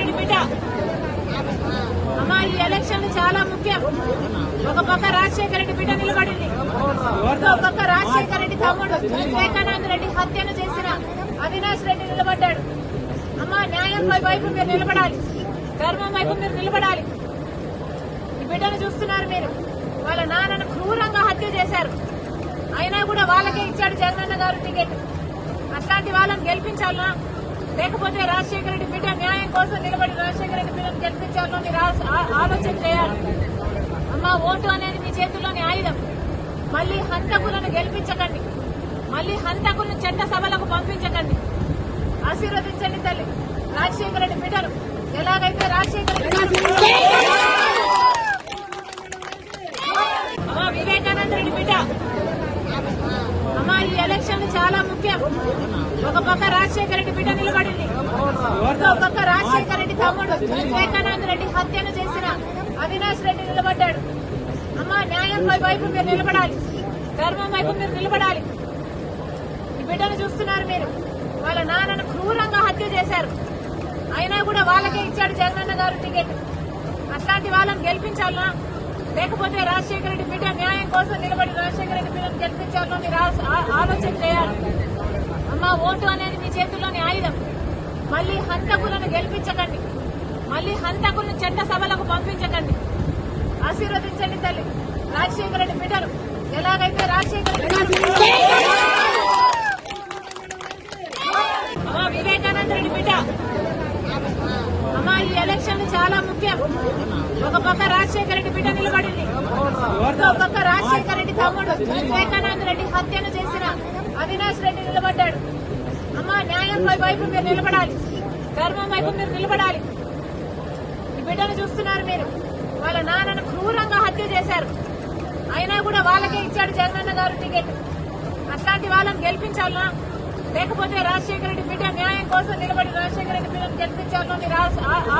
రెడ్డి బిడ్డ అమ్మా, ఈ ఎలక్షన్ చాలా ముఖ్యం. ఒక పక్క రాజశేఖర రెడ్డి బిడ్డ నిలబడింది, ఇంకో పక్క రాజశేఖర రెడ్డి తమ్ముడు వివేకానంద రెడ్డి హత్యను చేసిన అవినాష్ రెడ్డి నిలబడ్డాడు. అమ్మా, న్యాయం వైపు మీరు నిలబడాలి, ధర్మం వైపు మీరు నిలబడాలి. ఈ బిడ్డను చూస్తున్నారు మీరు. వాళ్ళ నాన్నను క్రూరంగా హత్య చేశారు, అయినా కూడా వాళ్ళకే ఇచ్చాడు జగనన్న గారు టికెట్. అట్లాంటి వాళ్ళని గెలిపించాలనా, లేకపోతే రాజశేఖర రెడ్డి బిడ్డ న్యాయం కోసం నిలబడి రాజశేఖర రెడ్డి బిడ్డను గెలిపించాలో మీరు ఆలోచన చేయాలి. అమ్మా, ఓటు అనేది మీ చేతుల్లోని ఆయుధం. మళ్లీ హంతకులను గెలిపించకండి, మళ్లీ హంతకులను చట్ట సభలకు పంపించకండి. ఆశీర్వదించండి తల్లి రాజశేఖర రెడ్డి బిడ్డను. ఎలాగైతే రాజశేఖర రెడ్డి వివేకానంద రెడ్డి బిడ్డ అమ్మా, ఈ ఎలక్షన్ చాలా ముఖ్యం. ఒక పక్క రాజశేఖర రెడ్డి బిడ్డ నిలబడింది, ఇంకో పక్క రాజశేఖర రెడ్డి తమ్ముడు వివేకానంద రెడ్డి హత్యను చేసిన అవినాష్ రెడ్డి నిలబడ్డాడు. అమ్మా, న్యాయం వైపు మీరు నిలబడాలి, ధర్మం వైపు మీరు నిలబడాలి. ఈ బిడ్డను చూస్తున్నారు మీరు. వాళ్ళ నాన్నను క్రూరంగా హత్య చేశారు, అయినా కూడా వాళ్ళకే ఇచ్చాడు జగనన్న గారు టికెట్. అట్లాంటి వాళ్ళని గెలిపించాలనా, లేకపోతే రాజశేఖర రెడ్డి బిడ్డ న్యాయం కోసం నిలబడి రాజశేఖర రెడ్డి బిడ్డను గెలిపించాలో మీరు ఆలోచన చేయాలి. అమ్మా, ఓటు అనేది మీ చేతుల్లోని ఆయుధం. మళ్లీ హంతకులను గెలిపించకండి, మళ్లీ హంతకులను చట్ట సభలకు పంపించకండి. ఆశీర్వదించండి తల్లి రాజశేఖర రెడ్డి బిడ్డను. ఎలాగైతే రాజశేఖర వివేకానంద రెడ్డి బిడ్డ అమ్మా, ఈ ఎలక్షన్ చాలా ముఖ్యం. ఒక పక్క రాజశేఖర రెడ్డి బిడ్డ నిలబడింది, ఇంకో పక్క రాజశేఖర రెడ్డి తమ్ముడు వివేకానంద రెడ్డి హత్యను చేసిన అవినాష్ రెడ్డి నిలబడ్డాడు. అమ్మా, న్యాయం వైపు మీరు నిలబడాలి, ధర్మం వైపు మీరు నిలబడాలి. ఈ బిడ్డను చూస్తున్నారు మీరు. వాళ్ళ నాన్నను క్రూరంగా హత్య చేశారు, అయినా కూడా వాళ్ళకే ఇచ్చాడు జగనన్న గారు టికెట్. అట్లాంటి వాళ్ళని గెలిపించాలనా, లేకపోతే రాజశేఖర రెడ్డి బిడ్డ న్యాయం కోసం నిలబడి రాజశేఖర రెడ్డి బిడ్డను గెలిపించాలో మీరు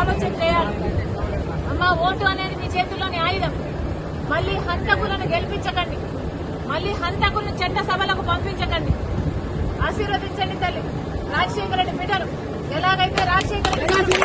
ఆలోచన చేయాలి. అమ్మా, ఓటు అనేది మీ చేతుల్లోని ఆయుధం. మళ్లీ హంతకులను గెలిపించకండి, మళ్లీ హంతకులను చట్ట సభలకు పంపించకండి. ఆశీర్వదించండి తల్లి రాజశేఖర రెడ్డి బిడ్డను. ఎలాగైతే రాజశేఖర రెడ్డి